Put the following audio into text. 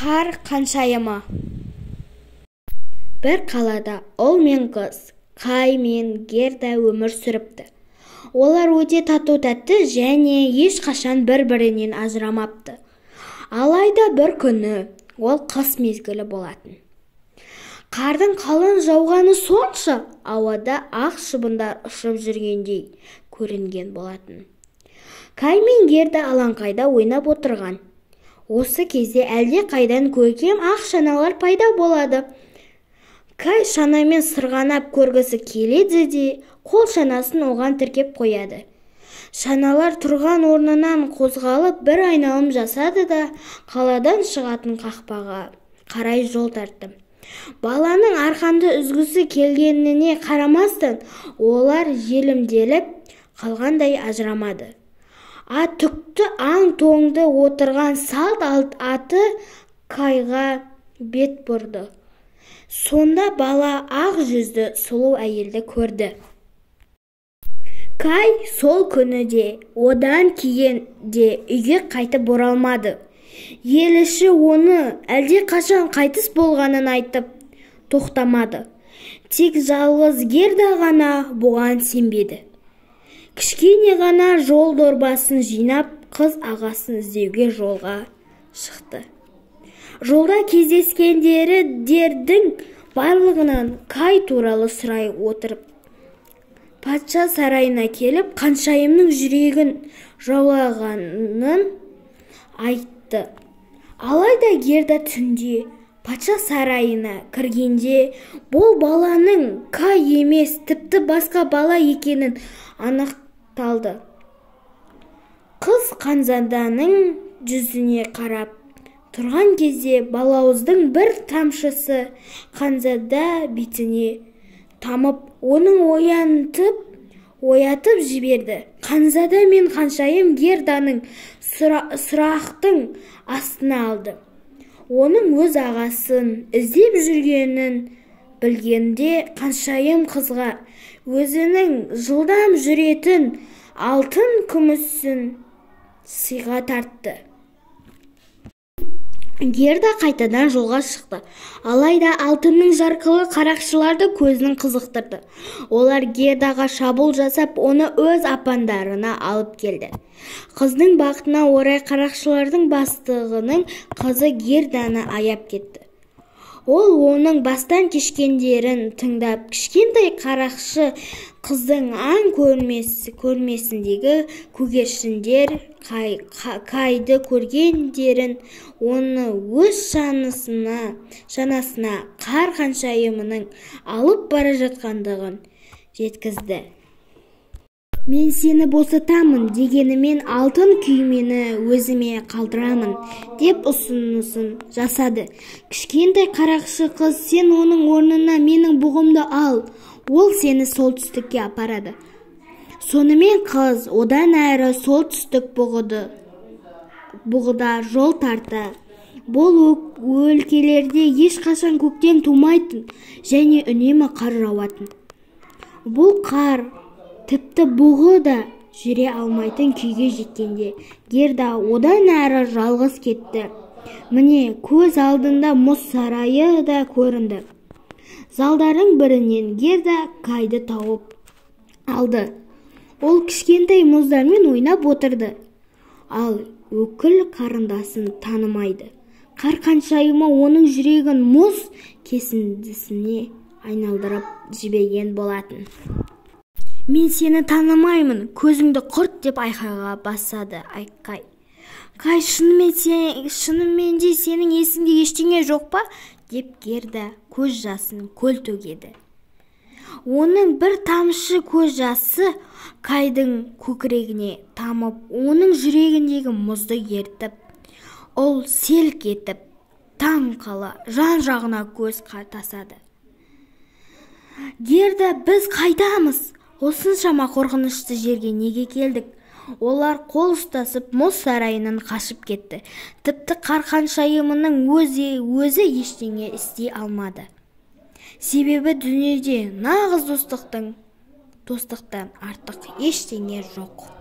Қар қаншайымы. Бір қалада ұл мен қыз, Кай мен Герда өмір сүріпті. Олар өте тату-тәтті және ешқашан бір-бірінен ажырамапты. Алайда бір күні ол қыс мезгілі болатын. Қардың қалың жауғаны сонша ауада ақ шыбындар ұшып жүргендей көрінген болатын. Кай мен Герда алаңқайда ойнап отырған. Осы кезде әлде қайдан көркем ақ шаналар пайда болады. Кай шанамен сырғанап көргісі келеді де, қол шанасын оған тіркеп қояды. Шаналар тұрған орнынан қозғалып бір айналым жасады да, қаладан шығатын қақпаға қарай жол тартты. Баланың арқанды үзгісі келгеніне қарамастан, олар желімделіп қалғандай ажырамады. Түкті аң-тоңды отырған салт аты Кайға бет бұрды. Сонда бала ақ жүзді сұлу әйелді көрді. Кай сол күні де, одан кейін де үйге қайтып оралмады. Ел іші оны әлде қашан қайтыс болғанын айтып тоқтамады. Тек жалғыз Герда ғана бұған сенбеді. Кішкене ғана жол дорбасын жинап, қыз ағасын іздеуге жолға шықты. Жолда кездескендердің барлығынан Кай туралы сұрай отырып, патша сарайына келіп, қаншайымның жүрегін жаулағанын айтты. Алайда Герда түнде патша сарайына кіргенде, бұл баланың Кай емес, тіпті басқа бала екенін анықталды. Қыз ханзаданың жүзіне қарап тұрған кезде балауыздың бір тамшысы ханзада бетіне тамып, оның оятып жіберді. Ханзада мен ханшайым Герданың сұрақтың астына алды. Оның өз ағасын іздеп жүргенін білгенде, ханшайым қызға өзінің жылдам жүретін алтын күмісін сыйға тартты. Герда қайтадан жолға шықты. Алайда алтынның жарқылы қарақшыларды көзінің қызықтырды. Олар Гердаға шабуыл жасап, оны өз апандарына алып келді. Қыздың бақытына орай қарақшылардың бастығының қызы Герданы аяп кетті. Ол оның бастан кешкендерін тыңдап, кішкентай қарақшы қыздың аң көрмесіндегі көгершіндер Кайды көргендерін, оны өз шанасына қар ханшайымының алып бара жатқандығын жеткізді. Мен сені босатамын дегенімен алтын күймені өзіме қалдырамын деп ұсынысын жасады. Кішкентай қарақшы қыз, сен оның орнына менің бұғымды ал, ол сені солтүстікке апарады. Сонымен қыз одан әрі солтүстік бұғыда жол тарта. Бұл өлкелерде ешқашан көктем тумайтын және үнемі қар жауатын. Бұл қар тіпті бұғы да жүре алмайтын күйге жеткенде, Герда одан әрі жалғыз кетті. Міне, көз алдында мұз сарайы да көрінді. Залдардың бірінен Герда Кайды тауып алды. Ол кішкентай мұздармен ойнап отырды. Ал өкіл қарындасын танымайды. Қар ханшайымы оның жүрегін мұз кесіндісіне айналдырып жіберген болатын. Мен сені танымаймын, көзіңді құрт деп айқайға басады Кай. Кай, шынымен де сенің есіңде ештеңе жоқ па? Деп Герда көз жасын көл төгеді. Оның бір тамшы көз жасы Кайдың көкірегіне тамып, оның жүрегіндегі мұзды ертіп, ол селк етіп, таң қала жан-жағына көз тасады. Герда, біз қайдамыз? Осыншама қорқынышты жерге неге келдік? Олар қол ұстасып мұз сарайынан қашып кетті. Тіпті қар ханшайымының өзі ештеңе істей алмады. Себебі дүниеде нағыз достықтан артық ештеңе жоқ.